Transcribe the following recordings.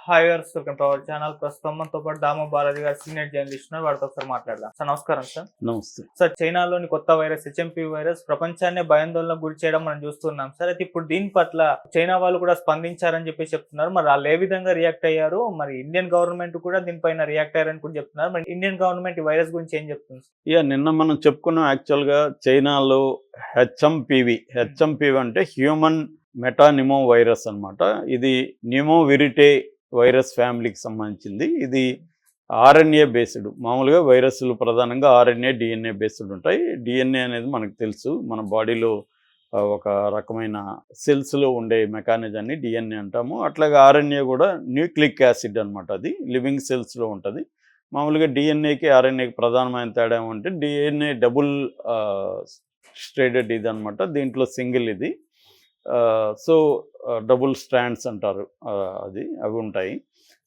Hi viewers, welcome to our channel. ప్రస్తుతం మనతో పాటు దాము బాలాజీ గారు సీనియర్ జర్నలిస్ట్ ఉన్నారు. వాడితో ఒకసారి మాట్లాడదాం. సార్ నమస్కారం. సార్ నమస్తే. సార్ చైనాలోని కొత్త వైరస్ హెచ్ఎంపీ వైరస్ ప్రపంచాన్ని భయాందోళనకు గురి చేయడం మనం చూస్తున్నాం. సార్ అయితే ఇప్పుడు దీని పట్ల చైనా వాళ్ళు కూడా స్పందించారని చెప్పి చెప్తున్నారు. మరి వాళ్ళు ఏ విధంగా రియాక్ట్ అయ్యారు? మరి ఇండియన్ గవర్నమెంట్ కూడా దీనిపైన రియాక్ట్ అయ్యారని కూడా చెప్తున్నారు. మరి ఇండియన్ గవర్నమెంట్ ఈ వైరస్ గురించి ఏం చెప్తుంది? నిన్న మనం చెప్పుకున్నాం. యాక్చువల్గా చైనాలో హెచ్ఎంపివి అంటే హ్యూమన్ మెటానిమో వైరస్ అనమాట. ఇది నిమోవిరిటే వైరస్ ఫ్యామిలీకి సంబంధించింది. ఇది ఆర్ఎన్ఏ బేస్డ్. మామూలుగా వైరస్లు ప్రధానంగా ఆర్ఎన్ఏ, డిఎన్ఏ బేస్డ్ ఉంటాయి. డిఎన్ఏ అనేది మనకు తెలుసు, మన బాడీలో ఒక రకమైన సెల్స్లో ఉండే మెకానిజాన్ని డిఎన్ఏ అంటాము. అట్లాగే ఆర్ఎన్ఏ కూడా న్యూక్లిక్ యాసిడ్ అనమాట. అది లివింగ్ సెల్స్లో ఉంటుంది. మామూలుగా డిఎన్ఏకి ఆర్ఎన్ఏకి ప్రధానమైన తేడా ఏమంటే డిఎన్ఏ డబుల్ స్ట్రేడెడ్ ఇది అనమాట. దీంట్లో సింగిల్ ఇది. సో డబుల్ స్ట్రాండ్స్ అంటారు, అవి ఉంటాయి.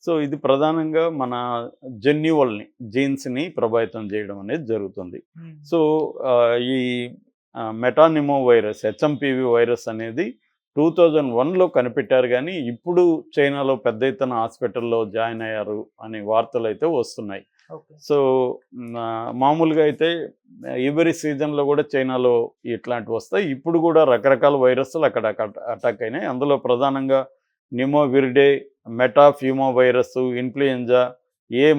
సో ఇది ప్రధానంగా మన జన్యువల్ని, జీన్స్ని ప్రభావితం చేయడం అనేది జరుగుతుంది. సో ఈ మెటానిమో వైరస్, హెచ్ఎంపివి వైరస్ అనేది 2001లో కనిపెట్టారు. కానీ ఇప్పుడు చైనాలో పెద్ద ఎత్తున హాస్పిటల్లో జాయిన్ అయ్యారు అనే వార్తలు అయితే వస్తున్నాయి. సో మామూలుగా అయితే ఎవరి సీజన్లో కూడా చైనాలో ఇట్లాంటివి వస్తాయి. ఇప్పుడు కూడా రకరకాల వైరస్లు అక్కడ అటాక్ అయినాయి. అందులో ప్రధానంగా నిమోవిరిడే, మెటాఫ్యూమో వైరస్, ఇన్ఫ్లుయెంజా,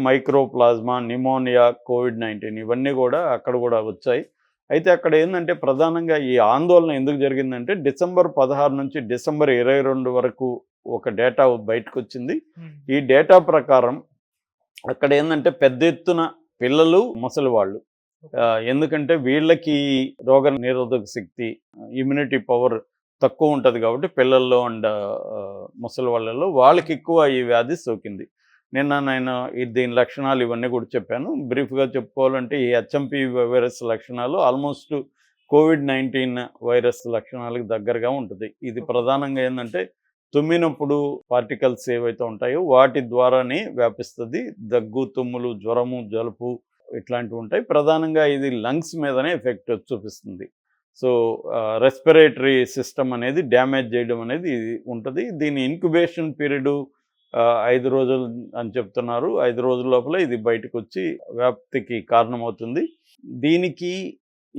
మైక్రోప్లాజ్మా, నిమోనియా, కోవిడ్-19 ఇవన్నీ కూడా అక్కడ కూడా వచ్చాయి. అయితే అక్కడ ఏంటంటే ప్రధానంగా ఈ ఆందోళన ఎందుకు జరిగిందంటే డిసెంబర్ 16 నుంచి డిసెంబర్ 22 వరకు ఒక డేటా బయటకు వచ్చింది. ఈ డేటా ప్రకారం అక్కడ ఏంటంటే పెద్ద ఎత్తున పిల్లలు, ముసలి వాళ్ళు, ఎందుకంటే వీళ్ళకి రోగ నిరోధక శక్తి, ఇమ్యూనిటీ పవర్ తక్కువ ఉంటుంది కాబట్టి పిల్లల్లో అండ్ ముసలి వాళ్ళలో వాళ్ళకి ఎక్కువ ఈ వ్యాధి సోకింది. నిన్న నేను దీని లక్షణాలు ఇవన్నీ కూడా చెప్పాను. బ్రీఫ్గా చెప్పుకోవాలంటే ఈ హెచ్ఎంపి వైరస్ లక్షణాలు ఆల్మోస్ట్ కోవిడ్-19 వైరస్ లక్షణాలకు దగ్గరగా ఉంటుంది. ఇది ప్రధానంగా ఏంటంటే తుమ్మినప్పుడు పార్టికల్స్ ఏవైతే ఉంటాయో వాటి ద్వారానే వ్యాపిస్తుంది. దగ్గు, తుమ్ములు, జ్వరము, జలుబు ఇట్లాంటివి ఉంటాయి. ప్రధానంగా ఇది లంగ్స్ మీదనే ఎఫెక్ట్ చూపిస్తుంది. సో రెస్పిరేటరీ సిస్టమ్ అనేది డ్యామేజ్ చేయడం అనేది ఉంటుంది. దీని ఇంక్యుబేషన్ పీరియడ్ 5 రోజులు అని చెప్తున్నారు. 5 రోజుల లోపల ఇది బయటకు వచ్చి వ్యాప్తికి కారణమవుతుంది. దీనికి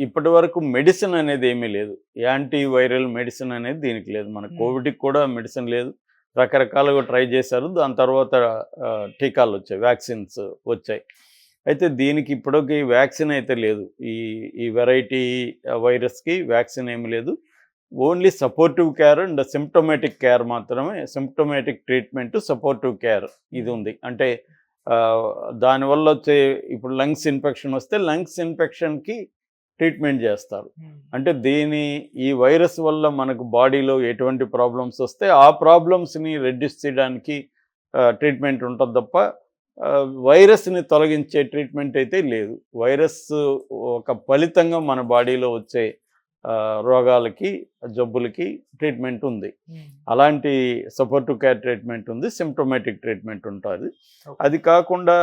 ఇప్పటి వరకు మెడిసిన్ అనేది ఏమీ లేదు. యాంటీ వైరల్ మెడిసిన్ అనేది దీనికి లేదు. మన కోవిడ్కి కూడా మెడిసిన్ లేదు. రకరకాలుగా ట్రై చేశారు. దాని తర్వాత టీకాలు వచ్చాయి, వ్యాక్సిన్స్ వచ్చాయి. అయితే దీనికి ఇప్పటికి వ్యాక్సిన్ అయితే లేదు. ఈ వెరైటీ వైరస్కి వ్యాక్సిన్ ఏమీ లేదు. Only supportive care and symptomatic care మాత్రమే. సిమ్టోమేటిక్ ట్రీట్మెంట్, సపోర్టివ్ కేర్ ఇది ఉంది. అంటే దానివల్ల వచ్చే ఇప్పుడు లంగ్స్ ఇన్ఫెక్షన్ వస్తే లంగ్స్ ఇన్ఫెక్షన్కి ట్రీట్మెంట్ చేస్తారు. అంటే ఈ వైరస్ వల్ల మనకు బాడీలో ఎటువంటి ప్రాబ్లమ్స్ వస్తే ఆ ప్రాబ్లమ్స్ని రెడ్యూస్ చేయడానికి ట్రీట్మెంట్ ఉంటుంది తప్ప వైరస్ని తొలగించే ట్రీట్మెంట్ అయితే లేదు. వైరస్ ఒక ఫలితంగా మన బాడీలో వచ్చే రోగాలకి, జబ్బులకి ట్రీట్మెంట్ ఉంది. అలాంటి సపోర్టివ్ కేర్ ట్రీట్మెంట్ ఉంది, సిమ్టోమేటిక్ ట్రీట్మెంట్ ఉంటుంది. అది కాకుండా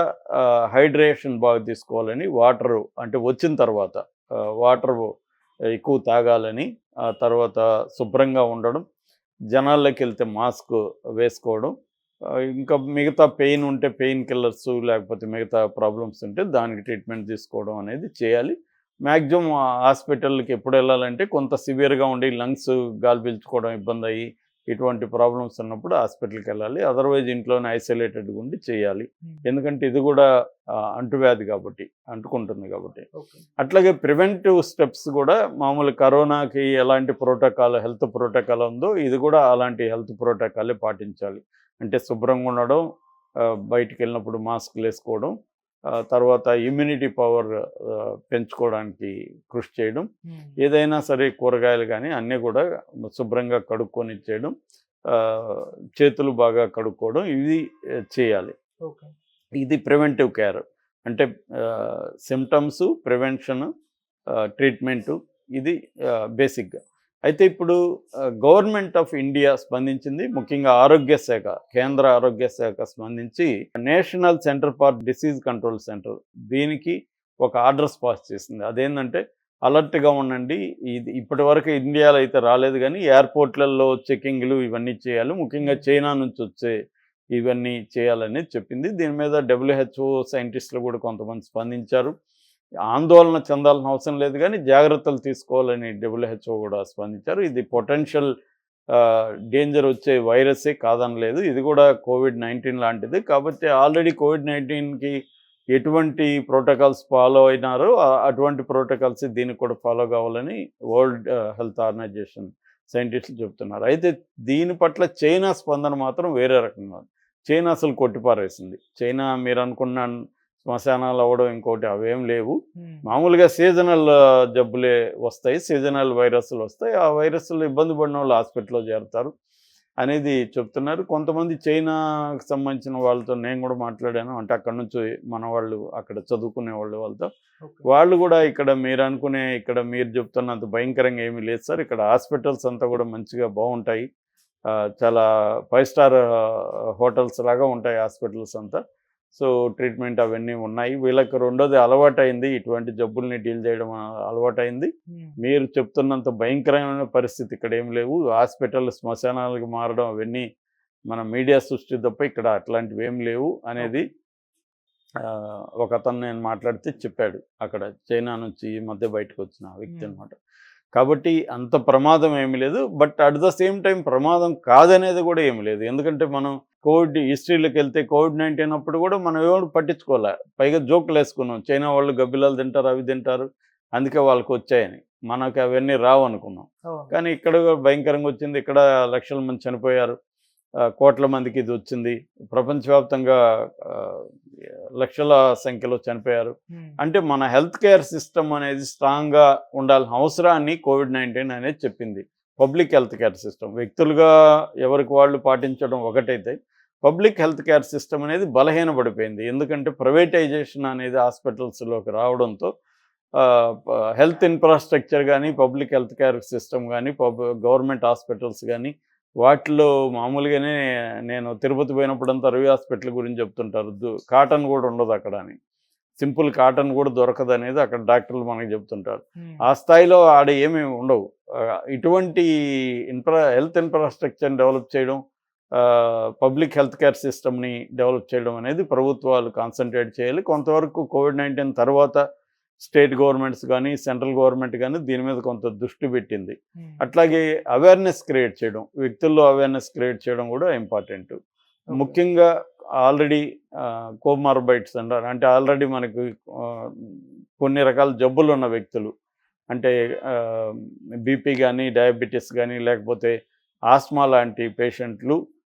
హైడ్రేషన్ బాగా తీసుకోవాలని, వాటర్ అంటే వచ్చిన తర్వాత వాటర్ ఎక్కువ తాగాలని, ఆ తర్వాత శుభ్రంగా ఉండడం, జనాల్లోకి వెళ్తే మాస్క్ వేసుకోవడం, ఇంకా మిగతా పెయిన్ ఉంటే పెయిన్ కిల్లర్స్, లేకపోతే మిగతా ప్రాబ్లమ్స్ ఉంటే దానికి ట్రీట్మెంట్ తీసుకోవడం అనేది చేయాలి. మ్యాక్సిమం హాస్పిటల్కి ఎప్పుడు వెళ్ళాలంటే కొంత సివియర్గా ఉండి లంగ్స్ గాలి పీల్చుకోవడం ఇబ్బంది అయ్యి ఇటువంటి ప్రాబ్లమ్స్ ఉన్నప్పుడు హాస్పిటల్కి వెళ్ళాలి. అదర్వైజ్ ఇంట్లోనే ఐసోలేటెడ్గా ఉండి చేయాలి. ఎందుకంటే ఇది కూడా అంటువ్యాధి కాబట్టి, అంటుకుంటుంది కాబట్టి. అట్లాగే ప్రివెంటివ్ స్టెప్స్ కూడా మామూలు కరోనాకి ఎలాంటి ప్రోటోకాల్, హెల్త్ ప్రోటోకాల్ ఉందో ఇది కూడా అలాంటి హెల్త్ ప్రోటోకాలే పాటించాలి. అంటే శుభ్రంగా ఉండడం, బయటికి వెళ్ళినప్పుడు మాస్క్లు వేసుకోవడం, తర్వాత ఇమ్యూనిటీ పవర్ పెంచుకోవడానికి కృషి చేయడం, ఏదైనా సరే కూరగాయలు కానీ అన్నీ కూడా శుభ్రంగా కడుక్కొని ఇచ్చేయడం, చేతులు బాగా కడుక్కోవడం, ఇది చేయాలి. ఇది ప్రివెంటివ్ కేర్. అంటే సిమ్టమ్స్, ప్రివెన్షన్, ట్రీట్మెంటు, ఇది బేసిక్గా. అయితే ఇప్పుడు గవర్నమెంట్ ఆఫ్ ఇండియా స్పందించింది. ముఖ్యంగా ఆరోగ్య శాఖ, కేంద్ర ఆరోగ్య శాఖ స్పందించి national centre for disease control centre దీనికి ఒక ఆర్డర్స్ పాస్ చేసింది. అదేంటంటే అలర్ట్గా ఉండండి. ఇది ఇప్పటి వరకు ఇండియాలో అయితే రాలేదు, కానీ ఎయిర్పోర్ట్లలో చెకింగ్లు ఇవన్నీ చేయాలి. ముఖ్యంగా చైనా నుంచి వచ్చే ఇవన్నీ చేయాలని చెప్పింది. దీని మీద WHO సైంటిస్టులు కూడా కొంతమంది స్పందించారు. ఆందోళన చెందాల్సిన అవసరం లేదు కానీ జాగ్రత్తలు తీసుకోవాలని WHO కూడా స్పందించారు. ఇది పొటెన్షియల్ డేంజర్ వచ్చే వైరసే కాదనలేదు. ఇది కూడా COVID-19 లాంటిది. కాబట్టి ఆల్రెడీ COVID-19కి ఎటువంటి ప్రోటోకాల్స్ ఫాలో అయినారో అటువంటి ప్రోటోకాల్స్ దీనికి కూడా ఫాలో కావాలని వరల్డ్ హెల్త్ ఆర్గనైజేషన్ సైంటిస్టులు చెప్తున్నారు. అయితే దీని పట్ల చైనా స్పందన మాత్రం వేరే రకంగా ఉంది. చైనా అసలు కొట్టిపారేసింది. చైనా మీరు అనుకున్న శ్మశానాలు అవ్వడం ఇంకోటి అవేం లేవు. మామూలుగా సీజనల్ జబ్బులే వస్తాయి, సీజనల్ వైరస్లు వస్తాయి. ఆ వైరస్లు ఇబ్బంది పడిన వాళ్ళు హాస్పిటల్లో చేరుతారు అనేది చెప్తున్నారు. కొంతమంది చైనాకు సంబంధించిన వాళ్ళతో నేను కూడా మాట్లాడాను. అంటే అక్కడ నుంచి మన వాళ్ళు అక్కడ చదువుకునే వాళ్ళతో వాళ్ళు కూడా ఇక్కడ మీరు చెప్తున్నంత భయంకరంగా ఏమీ లేదు సార్, ఇక్కడ హాస్పిటల్స్ అంతా కూడా మంచిగా బాగుంటాయి, చాలా 5 స్టార్ హోటల్స్ లాగా ఉంటాయి హాస్పిటల్స్ అంతా. సో ట్రీట్మెంట్ అవన్నీ ఉన్నాయి. వీళ్ళకి రెండోది అలవాటైంది, ఇటువంటి జబ్బుల్ని డీల్ చేయడం అలవాటైంది. మీరు చెప్తున్నంత భయంకరమైన పరిస్థితి ఇక్కడ ఏం లేవు. హాస్పిటల్ శ్మశానాలకు మారడం అవన్నీ మన మీడియా సృష్టి తప్ప ఇక్కడ అట్లాంటివి ఏం లేవు అనేది ఒక అతను నేను మాట్లాడితే చెప్పాడు. అక్కడ చైనా నుంచి ఈ మధ్య బయటకు వచ్చిన వ్యక్తి అనమాట. కాబట్టి అంత ప్రమాదం ఏమీ లేదు. But at the same time ప్రమాదం కాదనేది కూడా ఏమీ లేదు. ఎందుకంటే మనం కోవిడ్ హిస్టరీలోకి వెళ్తే COVID-19 అప్పుడు కూడా మనం ఎవరు పట్టించుకోలే. పైగా జోకులు వేసుకున్నాం, చైనా వాళ్ళు గబ్బిలాలు తింటారు, అవి తింటారు, అందుకే వాళ్ళకి వచ్చాయని. మనకు అవన్నీ రావు అనుకున్నాం. కానీ ఇక్కడ భయంకరంగా వచ్చింది. ఇక్కడ లక్షల మంది చనిపోయారు, కోట్ల మందికి ఇది వచ్చింది. ప్రపంచవ్యాప్తంగా లక్షల సంఖ్యలో చనిపోయారు. అంటే మన హెల్త్ కేర్ సిస్టమ్ అనేది స్ట్రాంగ్గా ఉండాల్సిన అవసరాన్ని COVID-19 అనేది చెప్పింది. పబ్లిక్ హెల్త్ కేర్ సిస్టమ్ వ్యక్తులుగా ఎవరికి వాళ్ళు పాటించడం ఒకటైతే, పబ్లిక్ హెల్త్ కేర్ సిస్టమ్ అనేది బలహీనపడిపోయింది. ఎందుకంటే ప్రైవేటైజేషన్ అనేది హాస్పిటల్స్లోకి రావడంతో హెల్త్ ఇన్ఫ్రాస్ట్రక్చర్ కానీ, పబ్లిక్ హెల్త్ కేర్ సిస్టమ్ కానీ, గవర్నమెంట్ హాస్పిటల్స్ కానీ వాటిలో మామూలుగానే నేను తిరుపతి పోయినప్పుడంతా రవి హాస్పిటల్ గురించి చెప్తుంటారు. కాటన్ కూడా ఉండదు అక్కడ అని, సింపుల్ కాటన్ కూడా దొరకదు అనేది అక్కడ డాక్టర్లు మనకి చెప్తుంటారు. ఆ స్థాయిలో ఆడ ఏమీ ఉండవు. ఇటువంటి హెల్త్ ఇన్ఫ్రాస్ట్రక్చర్ని డెవలప్ చేయడం, పబ్లిక్ హెల్త్ కేర్ సిస్టమ్ని డెవలప్ చేయడం అనేది ప్రభుత్వాలు కాన్సన్ట్రేట్ చేయాలి. కొంతవరకు COVID-19 తర్వాత స్టేట్ గవర్నమెంట్స్ కానీ, సెంట్రల్ గవర్నమెంట్ కానీ దీని మీద కొంత దృష్టి పెట్టింది. అట్లాగే అవేర్నెస్ క్రియేట్ చేయడం, వ్యక్తుల్లో అవేర్నెస్ క్రియేట్ చేయడం కూడా ఇంపార్టెంట్. ముఖ్యంగా ఆల్రెడీ కోమార్బైడ్స్ అంటారు, అంటే ఆల్రెడీ మనకు కొన్ని రకాల జబ్బులు ఉన్న వ్యక్తులు, అంటే బీపీ కానీ, డయాబెటీస్ కానీ, లేకపోతే ఆస్మా లాంటి పేషెంట్లు